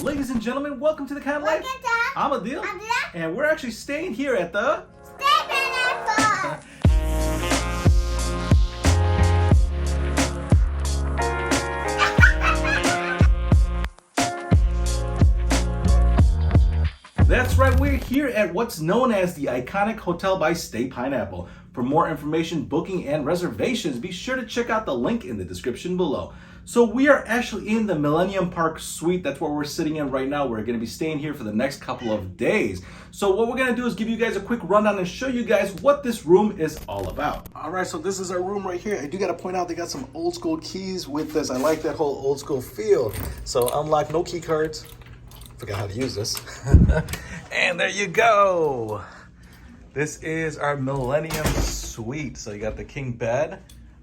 Ladies and gentlemen, welcome to the Kind of Life. I'm Adil, and we're actually staying here at the StayPineapple. That's right, we're here at what's known as the iconic hotel by StayPineapple. For more information, booking, and reservations, be sure to check out the link in the description below. So we are actually in the Millennium Park suite. That's where we're sitting in right now. We're going to be staying here for the next couple of days. So what we're going to do is give you guys a quick rundown and show you guys what this room is all about. All right, so this is our room right here. I do got to point out they got some old school keys with this. I like that whole old school feel. So unlock, no key cards. Forgot how to use this. And there you go. This is our Millennium Suite. So you got the king bed.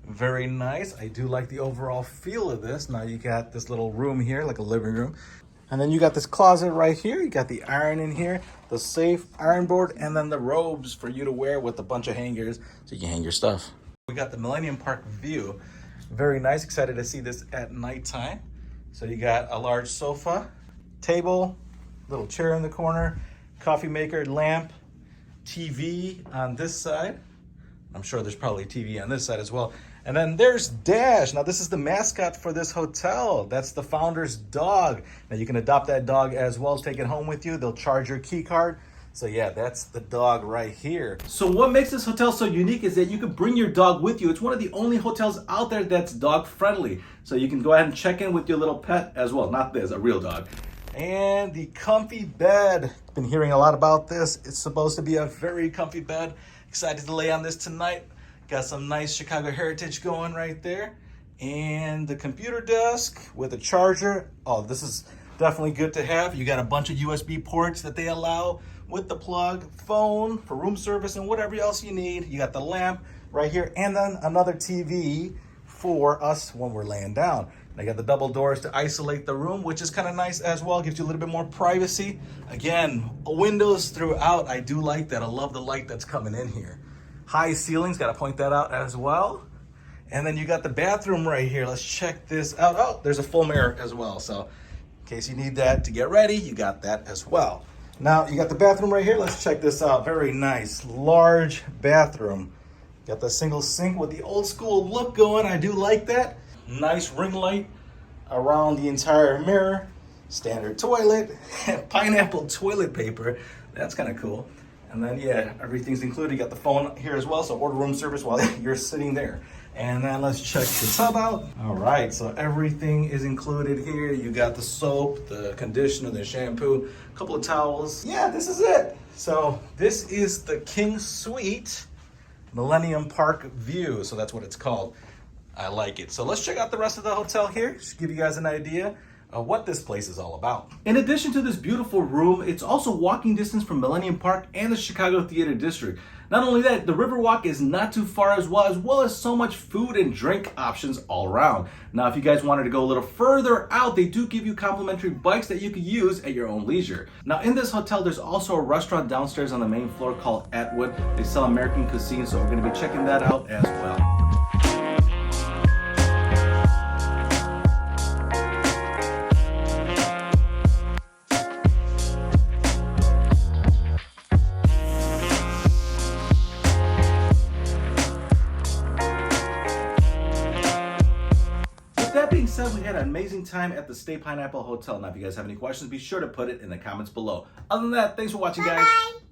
Very nice. I do like the overall feel of this. Now you got this little room here, like a living room. And then you got this closet right here. You got the iron in here, the safe, iron board, and then the robes for you to wear with a bunch of hangers so you can hang your stuff. We got the Millennium Park view. Very nice. Excited to see this at nighttime. So you got a large sofa, table, little chair in the corner, coffee maker, lamp, TV on this side. I'm sure there's probably a TV on this side as well. And then there's Dash. Now this is the mascot for this hotel. That's the founder's dog. Now you can adopt that dog as well, take it home with you. They'll charge your key card. So yeah, that's the dog right here. So what makes this hotel so unique is that you can bring your dog with you. It's one of the only hotels out there that's dog friendly. So you can go ahead and check in with your little pet as well. Not this, a real dog. And the comfy bed. Been hearing a lot about this. It's supposed to be a very comfy bed. Excited to lay on this tonight. Got some nice Chicago heritage going right there. And the computer desk with a charger. Oh, this is definitely good to have. You got a bunch of USB ports that they allow with the plug, phone for room service and whatever else you need. You got the lamp right here and then another TV for us when we're laying down. They got the double doors to isolate the room, which is kind of nice as well. Gives you a little bit more privacy. Again, windows throughout. I do like that. I love the light that's coming in here. High ceilings, got to point that out as well. And then you got the bathroom right here. Let's check this out. Oh, there's a full mirror as well. So in case you need that to get ready, you got that as well. Now you got the bathroom right here. Let's check this out. Very nice, large bathroom. Got the single sink with the old school look going. I do like that. Nice ring light around the entire mirror. Standard toilet. Pineapple toilet paper. That's kind of cool. And then, yeah, everything's included. You got the phone here as well, so order room service while you're sitting there. And then let's check the tub out. All right, so everything is included here. You got the soap, the conditioner, the shampoo, a couple of towels. Yeah, this is it. So this is the King Suite Millennium Park view. So that's what it's called. I like it. So let's check out the rest of the hotel here. Just give you guys an idea of what this place is all about. In addition to this beautiful room, it's also walking distance from Millennium Park and the Chicago Theater District. Not only that, the Riverwalk is not too far as well as so much food and drink options all around. Now, if you guys wanted to go a little further out, they do give you complimentary bikes that you could use at your own leisure. Now, in this hotel, there's also a restaurant downstairs on the main floor called Atwood. They sell American cuisine, so we're gonna be checking that out as well. That being said, we had an amazing time at the StayPineapple Hotel. Now, if you guys have any questions, be sure to put it in the comments below. Other than that, thanks for watching, guys. Bye-bye.